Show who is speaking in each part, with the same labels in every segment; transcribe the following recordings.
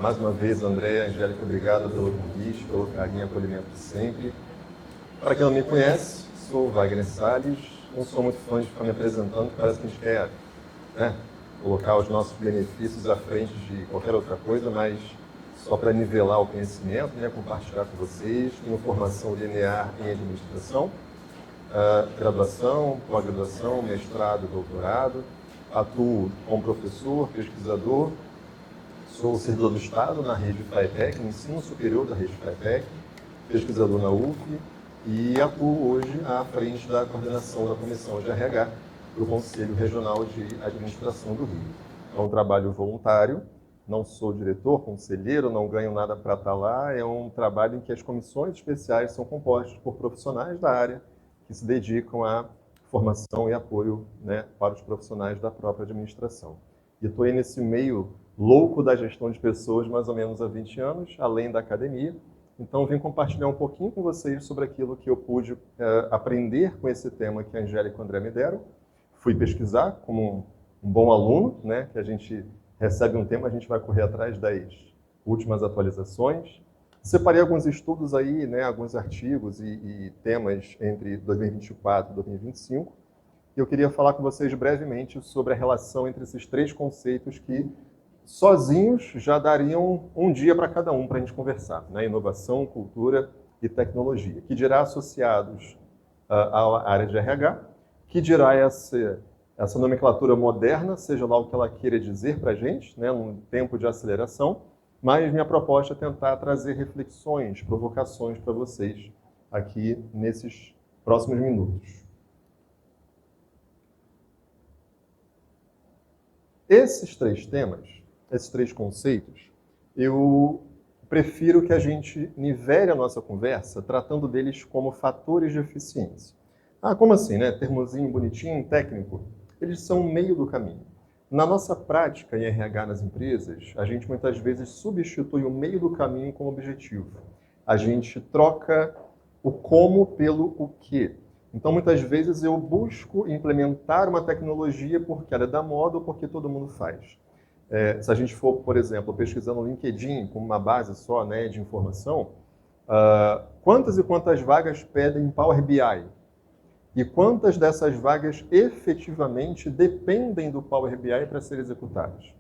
Speaker 1: Mais uma vez, André, Angélica, obrigado pelo convite, pelo carinho e acolhimento de sempre. Para quem não me conhece, sou Wagner Salles, não sou muito fã de ficar me apresentando, parece que a gente quer, né, colocar os nossos benefícios à frente de qualquer outra coisa, mas só para nivelar o conhecimento, né, compartilhar com vocês. Tenho formação linear em administração, graduação, pós-graduação, mestrado, doutorado. Atuo como professor, pesquisador. Sou servidor do Estado na rede FATEC, no ensino superior da rede FATEC, pesquisador na UF e atuo hoje à frente da coordenação da Comissão de RH do Conselho Regional de Administração do Rio. É um trabalho voluntário, não sou diretor, conselheiro, não ganho nada para estar lá, é um trabalho em que as comissões especiais são compostas por profissionais da área que se dedicam à formação e apoio, né, para os profissionais da própria administração. E estou aí nesse meio louco da gestão de pessoas mais ou menos há 20 anos, além da academia. Então, vim compartilhar um pouquinho com vocês sobre aquilo que eu pude aprender com esse tema que a Angélica e o André me deram. Fui pesquisar como um bom aluno, né, que a gente recebe um tema, a gente vai correr atrás das últimas atualizações. Separei alguns estudos aí, né, alguns artigos e temas entre 2024 e 2025. E eu queria falar com vocês brevemente sobre a relação entre esses três conceitos que, sozinhos, já dariam um dia para cada um para a gente conversar, né? Inovação, cultura e tecnologia, que dirá associados à área de RH, que dirá essa nomenclatura moderna, seja lá o que ela queira dizer para a gente, né, num tempo de aceleração, mas minha proposta é tentar trazer reflexões, provocações para vocês aqui nesses próximos minutos. Esses três temas, esses três conceitos, eu prefiro que a gente nivele a nossa conversa tratando deles como fatores de eficiência. Ah, como assim, né? Termozinho bonitinho, técnico? Eles são meio do caminho. Na nossa prática em RH nas empresas, a gente muitas vezes substitui o meio do caminho como objetivo. A gente troca o como pelo o que. Então, muitas vezes eu busco implementar uma tecnologia porque ela é da moda ou porque todo mundo faz. Se a gente for, por exemplo, pesquisando no LinkedIn como uma base só, né, de informação, quantas e quantas vagas pedem Power BI? E quantas dessas vagas efetivamente dependem do Power BI para serem executadas?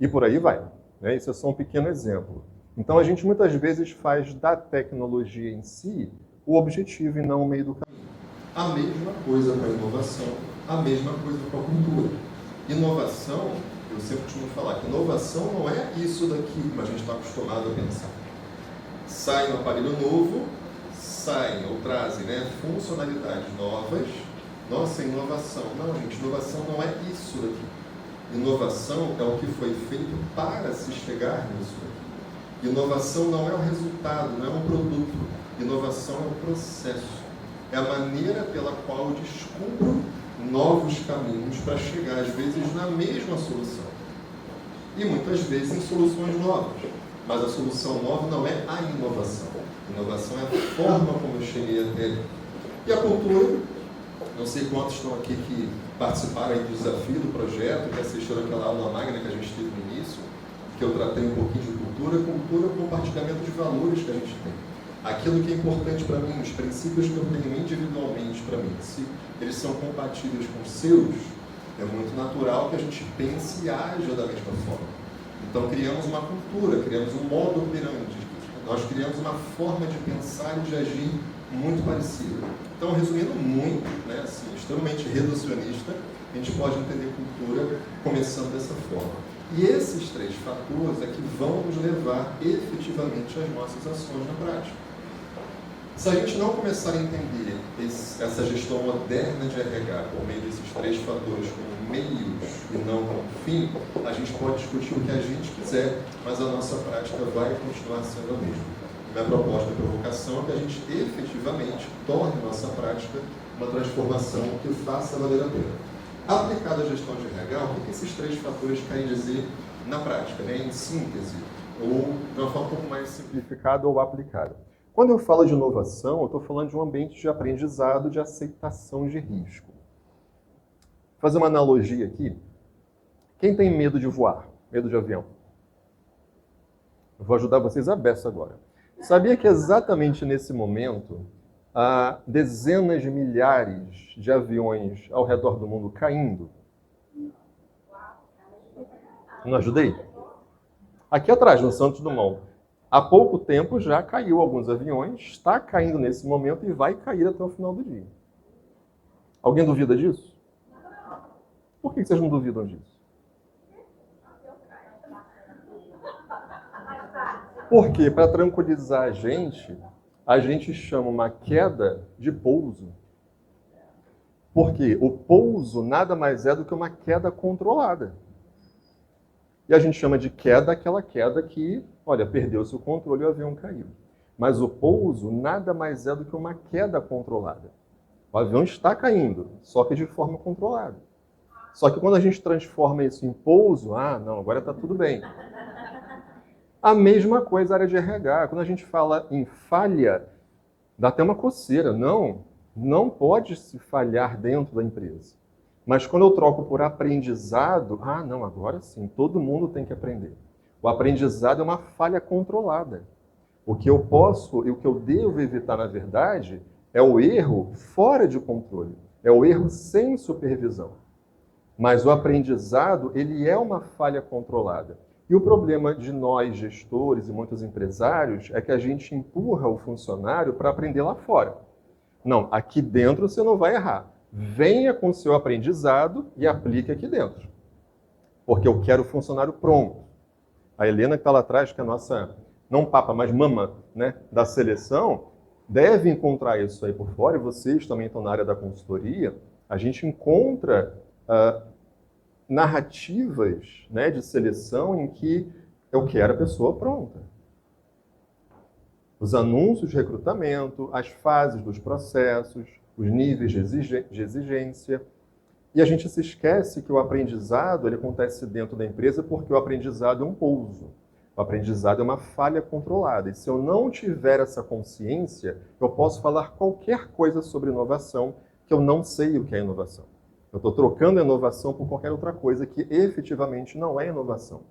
Speaker 1: E por aí vai, né? Isso é só um pequeno exemplo. Então, a gente muitas vezes faz da tecnologia em si o objetivo e não o meio do caminho. A mesma coisa com a inovação, a mesma coisa com a cultura. Inovação, eu sempre costumo falar que inovação não é isso daqui, como a gente está acostumado a pensar. Sai um aparelho novo, saem ou trazem, né, funcionalidades novas. Nossa, inovação. Não, gente, inovação não é isso daqui. Inovação é o que foi feito para se chegar nisso daqui. Inovação não é o resultado, não é um produto. Inovação é o processo. É a maneira pela qual eu descubro novos caminhos para chegar, às vezes, na mesma solução. E muitas vezes em soluções novas. Mas a solução nova não é a inovação. A inovação é a forma como eu cheguei até ali. E a cultura, não sei quantos estão aqui que participaram aí do desafio do projeto, que assistiram aquela aula magna que a gente teve no início, que eu tratei um pouquinho de cultura. Cultura é o compartilhamento de valores que a gente tem. Aquilo que é importante para mim, os princípios que eu tenho individualmente para mim, se eles são compatíveis com os seus, é muito natural que a gente pense e aja da mesma forma. Então, criamos uma cultura, criamos um modo operandi. Nós criamos uma forma de pensar e de agir muito parecida. Então, resumindo muito, né, assim, extremamente reducionista, a gente pode entender cultura começando dessa forma. E esses três fatores é que vão nos levar efetivamente às nossas ações na prática. Se a gente não começar a entender essa gestão moderna de RH por meio desses três fatores como meios e não como fim, a gente pode discutir o que a gente quiser, mas a nossa prática vai continuar sendo a mesma. Minha proposta de provocação é que a gente efetivamente torne a nossa prática uma transformação que faça valer a pena. Aplicada à gestão de RH, o que esses três fatores querem dizer na prática, né, em síntese, ou de uma forma um pouco mais simplificada ou aplicada? Quando eu falo de inovação, eu estou falando de um ambiente de aprendizado, de aceitação de risco. Vou fazer uma analogia aqui. Quem tem medo de voar? Medo de avião? vou ajudar vocês a beça agora. Sabia que exatamente nesse momento, há dezenas de milhares de aviões ao redor do mundo caindo? Não ajudei? Aqui atrás, no Santos Dumont, há pouco tempo já caiu alguns aviões, está caindo nesse momento e vai cair até o final do dia. Alguém duvida disso? Por que vocês não duvidam disso? Porque, para tranquilizar a gente chama uma queda de pouso. Porque o pouso nada mais é do que uma queda controlada. E a gente chama de queda aquela queda que, olha, perdeu-se o controle e o avião caiu. Mas o pouso nada mais é do que uma queda controlada. O avião está caindo, só que de forma controlada. Só que quando a gente transforma isso em pouso, não, agora está tudo bem. A mesma coisa a área de RH. Quando a gente fala em falha, dá até uma coceira. Não pode se falhar dentro da empresa. Mas quando eu troco por aprendizado, não, agora sim, todo mundo tem que aprender. O aprendizado é uma falha controlada. O que eu posso e o que eu devo evitar, na verdade, é o erro fora de controle. É o erro sem supervisão. Mas o aprendizado, ele é uma falha controlada. E o problema de nós, gestores e muitos empresários, é que a gente empurra o funcionário para aprender lá fora. Não, aqui dentro você não vai errar. Venha com o seu aprendizado e aplique aqui dentro. Porque eu quero o funcionário pronto. A Helena que está lá atrás, que é a nossa, não papa, mas mama, né, da seleção, deve encontrar isso aí por fora, e vocês também estão na área da consultoria. A gente encontra narrativas, né, de seleção em que eu quero a pessoa pronta. Os anúncios de recrutamento, as fases dos processos, os níveis de exigência. E a gente se esquece que o aprendizado ele acontece dentro da empresa porque o aprendizado é um pouso. O aprendizado é uma falha controlada. E se eu não tiver essa consciência, eu posso falar qualquer coisa sobre inovação que eu não sei o que é inovação. Eu estou trocando a inovação por qualquer outra coisa que efetivamente não é inovação.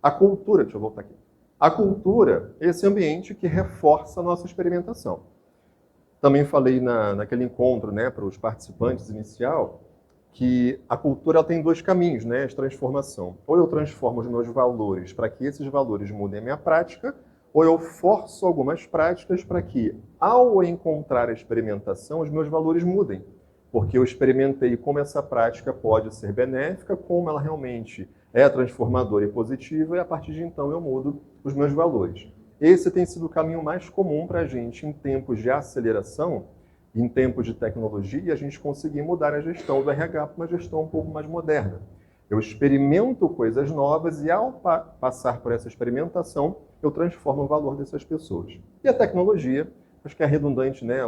Speaker 1: A cultura, deixa eu voltar aqui. A cultura é esse ambiente que reforça a nossa experimentação. Também falei naquele encontro, né, para os participantes inicial, que a cultura ela tem dois caminhos, né, de transformação. Ou eu transformo os meus valores para que esses valores mudem a minha prática, ou eu forço algumas práticas para que, ao encontrar a experimentação, os meus valores mudem. Porque eu experimentei como essa prática pode ser benéfica, como ela realmente é transformadora e positiva, e a partir de então eu mudo os meus valores. Esse tem sido o caminho mais comum para a gente em tempos de aceleração, em tempos de tecnologia, a gente conseguir mudar a gestão do RH para uma gestão um pouco mais moderna. Eu experimento coisas novas e ao passar por essa experimentação, eu transformo o valor dessas pessoas. E a tecnologia, acho que é redundante, né?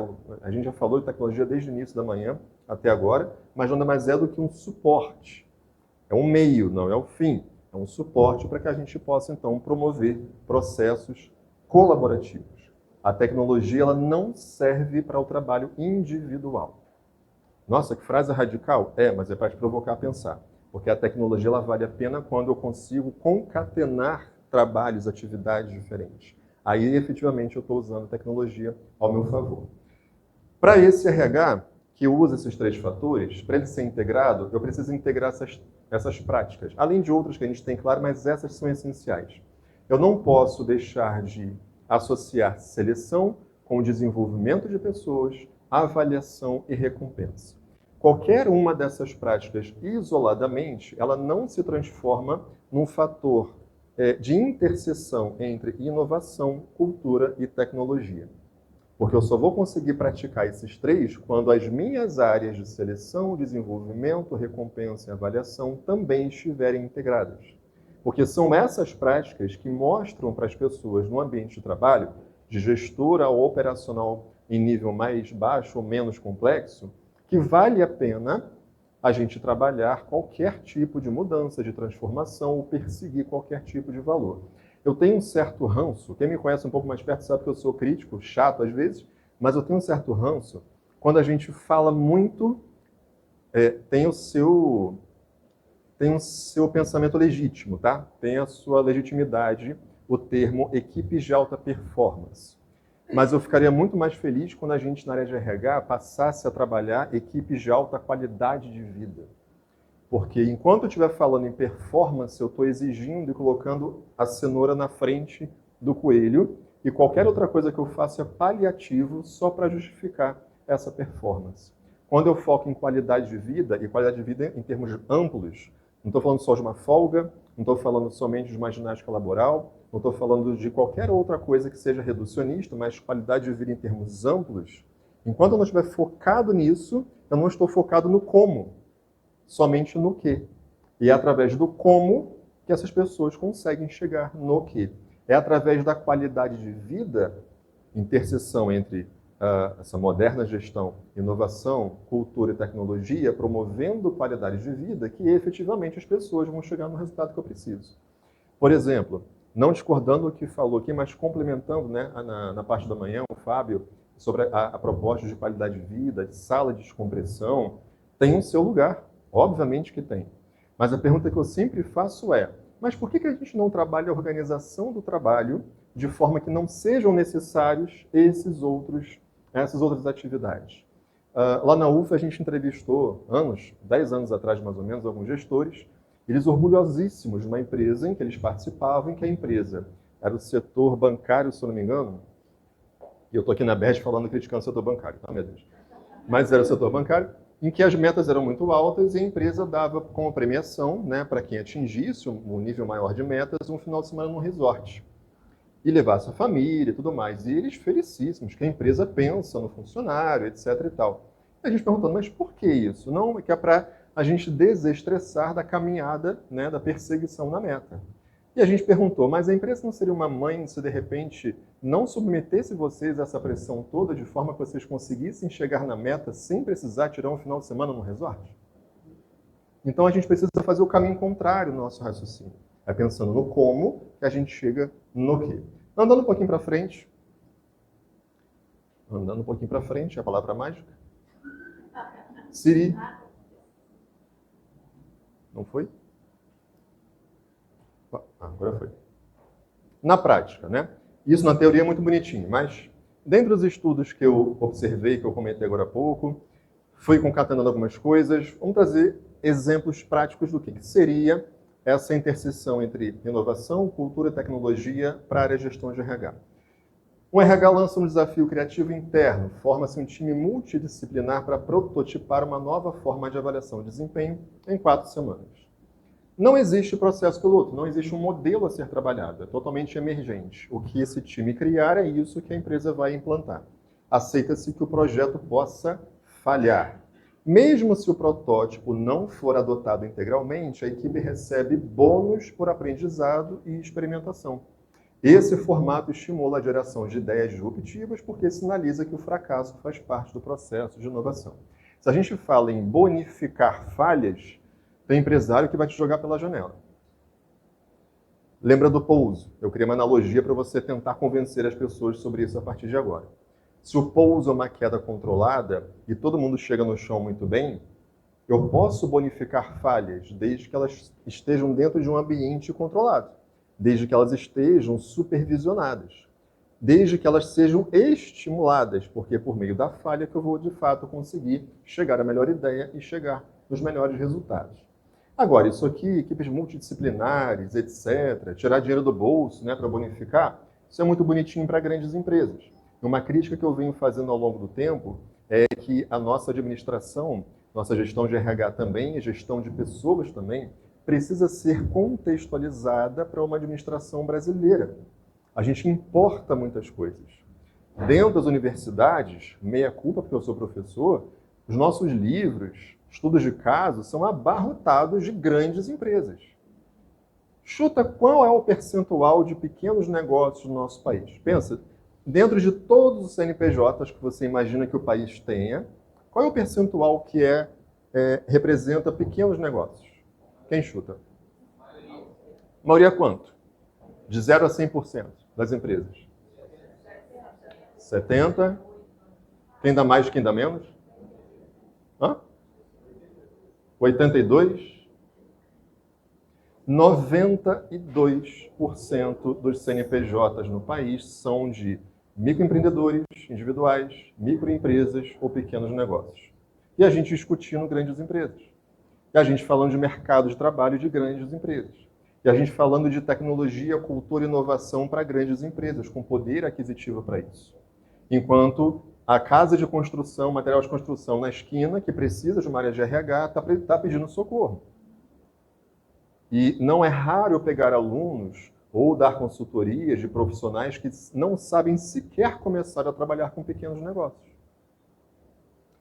Speaker 1: A gente já falou de tecnologia desde o início da manhã até agora, mas nada mais é do que um suporte. É um meio, não é o fim. É um suporte para que a gente possa, então, promover processos colaborativos. A tecnologia ela não serve para o trabalho individual. Nossa, que frase radical? Mas é para te provocar a pensar. Porque a tecnologia ela vale a pena quando eu consigo concatenar trabalhos, atividades diferentes. Aí, efetivamente, eu estou usando a tecnologia ao meu favor. Para esse RH, que usa esses três fatores, para ele ser integrado, eu preciso integrar essas práticas. Além de outras que a gente tem, claro, mas essas são essenciais. Eu não posso deixar de associar seleção com o desenvolvimento de pessoas, avaliação e recompensa. Qualquer uma dessas práticas isoladamente, ela não se transforma num fator de interseção entre inovação, cultura e tecnologia. Porque eu só vou conseguir praticar esses três quando as minhas áreas de seleção, desenvolvimento, recompensa e avaliação também estiverem integradas. Porque são essas práticas que mostram para as pessoas no ambiente de trabalho, de gestora ou operacional em nível mais baixo ou menos complexo, que vale a pena a gente trabalhar qualquer tipo de mudança, de transformação ou perseguir qualquer tipo de valor. Eu tenho um certo ranço, quem me conhece um pouco mais perto sabe que eu sou crítico, chato às vezes, mas eu tenho um certo ranço quando a gente fala muito, tem o seu pensamento legítimo, tá? Tem a sua legitimidade o termo equipes de alta performance. Mas eu ficaria muito mais feliz quando a gente, na área de RH, passasse a trabalhar equipes de alta qualidade de vida. Porque enquanto eu estiver falando em performance, eu estou exigindo e colocando a cenoura na frente do coelho, e qualquer outra coisa que eu faça é paliativo só para justificar essa performance. Quando eu foco em qualidade de vida, e qualidade de vida em termos amplos, não estou falando só de uma folga, não estou falando somente de uma ginástica laboral, não estou falando de qualquer outra coisa que seja reducionista, mas qualidade de vida em termos amplos, enquanto eu não estiver focado nisso, eu não estou focado no como, somente no que. E é através do como que essas pessoas conseguem chegar no que. É através da qualidade de vida, interseção entre essa moderna gestão, inovação, cultura e tecnologia, promovendo qualidade de vida, que efetivamente as pessoas vão chegar no resultado que eu preciso. Por exemplo, não discordando do que falou aqui, mas complementando, né, na parte da manhã, o Fábio, sobre a proposta de qualidade de vida, de sala de descompressão, tem o seu lugar, obviamente que tem. Mas a pergunta que eu sempre faço é, mas por que a gente não trabalha a organização do trabalho de forma que não sejam necessários essas outras atividades? Lá na UF a gente entrevistou 10 anos atrás mais ou menos, alguns gestores, eles orgulhosíssimos de uma empresa em que eles participavam, em que a empresa era o setor bancário, se eu não me engano, e eu estou aqui na BED falando, criticando o setor bancário, tá, meu Deus? Mas era o setor bancário, em que as metas eram muito altas e a empresa dava como premiação, né, para quem atingisse um nível maior de metas, um final de semana num resort. E levasse a família e tudo mais. E eles felicíssimos, que a empresa pensa no funcionário, etc. e tal. E a gente perguntando, mas por que isso? Não, é que é para a gente desestressar da caminhada, né, da perseguição na meta. E a gente perguntou, mas a empresa não seria uma mãe se de repente não submetesse vocês a essa pressão toda de forma que vocês conseguissem chegar na meta sem precisar tirar um final de semana no resort? Então a gente precisa fazer o caminho contrário no nosso raciocínio. É pensando no como que a gente chega no que. Andando um pouquinho para frente. Andando um pouquinho para frente, é a palavra mágica. Siri. Não foi? Agora foi. Na prática, né? Isso na teoria é muito bonitinho, mas dentro dos estudos que eu observei, que eu comentei agora há pouco, fui concatenando algumas coisas, vamos trazer exemplos práticos do que seria essa interseção entre inovação, cultura e tecnologia para a área de gestão de RH. O RH lança um desafio criativo interno, forma-se um time multidisciplinar para prototipar uma nova forma de avaliação de desempenho em 4 semanas. Não existe processo piloto, não existe um modelo a ser trabalhado, é totalmente emergente. O que esse time criar é isso que a empresa vai implantar. Aceita-se que o projeto possa falhar. Mesmo se o protótipo não for adotado integralmente, a equipe recebe bônus por aprendizado e experimentação. Esse formato estimula a geração de ideias disruptivas porque sinaliza que o fracasso faz parte do processo de inovação. Se a gente fala em bonificar falhas, tem empresário que vai te jogar pela janela. Lembra do pouso? Eu criei uma analogia para você tentar convencer as pessoas sobre isso a partir de agora. Se o pouso é uma queda controlada e todo mundo chega no chão muito bem, eu posso bonificar falhas desde que elas estejam dentro de um ambiente controlado, desde que elas estejam supervisionadas, desde que elas sejam estimuladas, porque é por meio da falha que eu vou de fato conseguir chegar à melhor ideia e chegar nos melhores resultados. Agora, isso aqui, equipes multidisciplinares, etc., tirar dinheiro do bolso, né, para bonificar, isso é muito bonitinho para grandes empresas. Uma crítica que eu venho fazendo ao longo do tempo é que a nossa administração, nossa gestão de RH também, e gestão de pessoas também, precisa ser contextualizada para uma administração brasileira. A gente importa muitas coisas. Dentro das universidades, meia culpa porque eu sou professor, os nossos livros, estudos de caso, são abarrotados de grandes empresas. Chuta qual é o percentual de pequenos negócios no nosso país. Pensa, dentro de todos os CNPJs que você imagina que o país tenha, qual é o percentual que representa pequenos negócios? Quem chuta? Maioria quanto? De 0 a 100% das empresas. 70%? Quem dá mais, quem dá menos? 82%? 92% dos CNPJs no país são de microempreendedores individuais, microempresas ou pequenos negócios. E a gente discutindo grandes empresas. E a gente falando de mercado de trabalho de grandes empresas. E a gente falando de tecnologia, cultura e inovação para grandes empresas, com poder aquisitivo para isso. Enquanto a casa de construção, material de construção na esquina, que precisa de uma área de RH, está pedindo socorro. E não é raro eu pegar alunos ou dar consultorias de profissionais que não sabem sequer começar a trabalhar com pequenos negócios.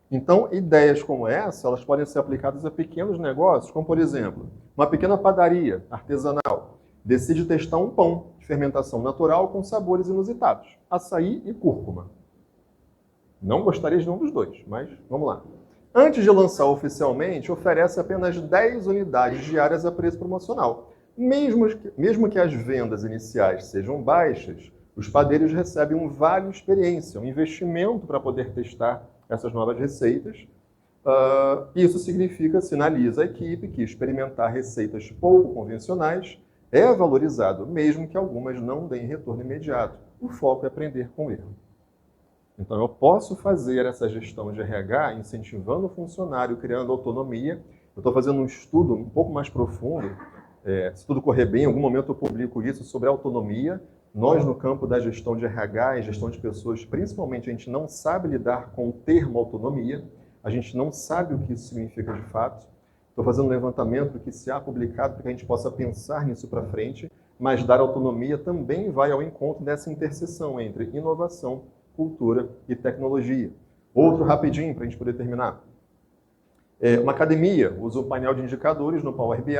Speaker 1: Então, ideias como essa, elas podem ser aplicadas a pequenos negócios, como, por exemplo, uma pequena padaria artesanal decide testar um pão de fermentação natural com sabores inusitados, açaí e cúrcuma. Não gostaria de nenhum dos dois, mas vamos lá. Antes de lançar oficialmente, oferece apenas 10 unidades diárias a preço promocional. Mesmo que as vendas iniciais sejam baixas, os padeiros recebem um vale experiência, um investimento para poder testar essas novas receitas. Isso sinaliza a equipe que experimentar receitas pouco convencionais é valorizado, mesmo que algumas não deem retorno imediato. O foco é aprender com o erro. Então, eu posso fazer essa gestão de RH incentivando o funcionário, criando autonomia. Eu estou fazendo um estudo um pouco mais profundo. Se tudo correr bem, em algum momento eu publico isso sobre autonomia. Nós, no campo da gestão de RH e gestão de pessoas, principalmente, a gente não sabe lidar com o termo autonomia. A gente não sabe o que isso significa de fato. Estou fazendo um levantamento que se há publicado para que a gente possa pensar nisso para frente, mas dar autonomia também vai ao encontro dessa interseção entre inovação, cultura e tecnologia. Outro rapidinho para a gente poder terminar. Uma academia usa o painel de indicadores no Power BI,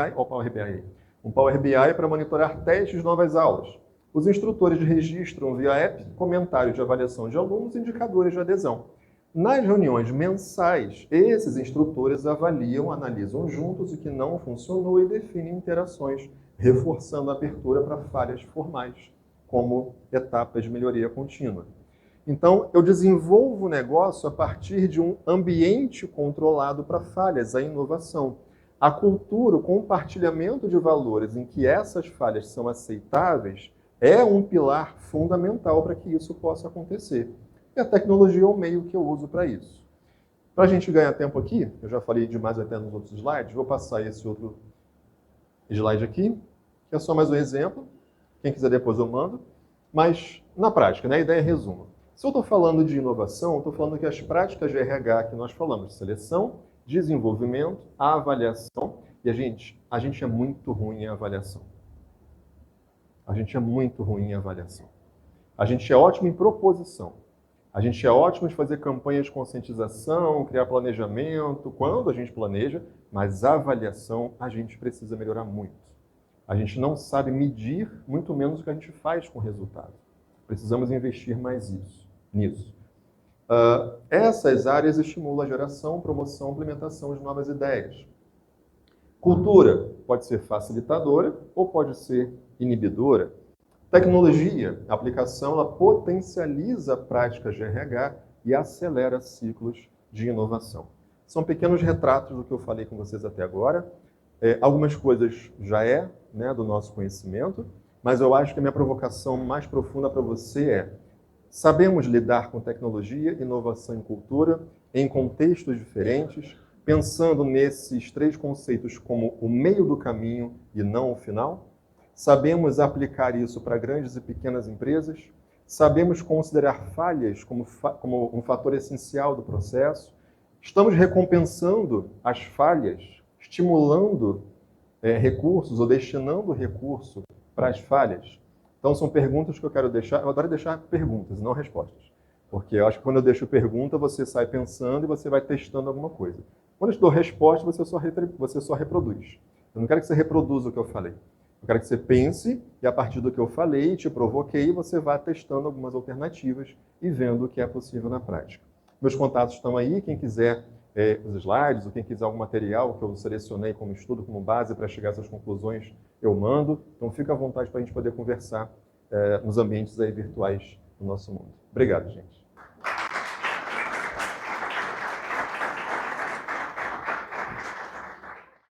Speaker 1: um Power BI para monitorar testes de novas aulas. Os instrutores registram via app comentários de avaliação de alunos e indicadores de adesão. Nas reuniões mensais, esses instrutores avaliam, analisam juntos o que não funcionou e definem interações, reforçando a abertura para falhas formais, como etapas de melhoria contínua. Então, eu desenvolvo o negócio a partir de um ambiente controlado para falhas, a inovação. A cultura, o compartilhamento de valores em que essas falhas são aceitáveis, é um pilar fundamental para que isso possa acontecer. E a tecnologia é o meio que eu uso para isso. Para a gente ganhar tempo aqui, eu já falei demais até nos outros slides, vou passar esse outro slide aqui, que é só mais um exemplo. Quem quiser depois eu mando. Mas, na prática, a ideia é resumo. Se eu estou falando de inovação, estou falando que as práticas de RH que nós falamos, seleção, desenvolvimento, avaliação, e a gente é muito ruim em avaliação. A gente é muito ruim em avaliação. A gente é ótimo em proposição. A gente é ótimo de fazer campanhas de conscientização, criar planejamento, quando a gente planeja, mas a avaliação a gente precisa melhorar muito. A gente não sabe medir, muito menos o que a gente faz com o resultado. Precisamos investir mais nisso. Essas áreas estimulam a geração, promoção, implementação de novas ideias. Cultura pode ser facilitadora ou pode ser inibidora. Tecnologia, a aplicação, ela potencializa práticas de RH e acelera ciclos de inovação. São pequenos retratos do que eu falei com vocês até agora. Algumas coisas já do nosso conhecimento, mas eu acho que a minha provocação mais profunda para você é: sabemos lidar com tecnologia, inovação e cultura em contextos diferentes, pensando nesses 3 conceitos como o meio do caminho e não o final? Sabemos aplicar isso para grandes e pequenas empresas? Sabemos considerar falhas como um fator essencial do processo? Estamos recompensando as falhas, estimulando recursos ou destinando recurso para as falhas? Então, são perguntas que eu quero deixar. Eu adoro deixar perguntas, não respostas. Porque eu acho que quando eu deixo pergunta, você sai pensando e você vai testando alguma coisa. Quando eu te dou resposta, você só reproduz. Eu não quero que você reproduza o que eu falei. Eu quero que você pense e, a partir do que eu falei, te provoquei, você vá testando algumas alternativas e vendo o que é possível na prática. Meus contatos estão aí. Quem quiser os slides ou quem quiser algum material que eu selecionei como estudo, como base para chegar a essas conclusões, eu mando. Então, fica à vontade para a gente poder conversar nos ambientes aí virtuais do nosso mundo. Obrigado, gente.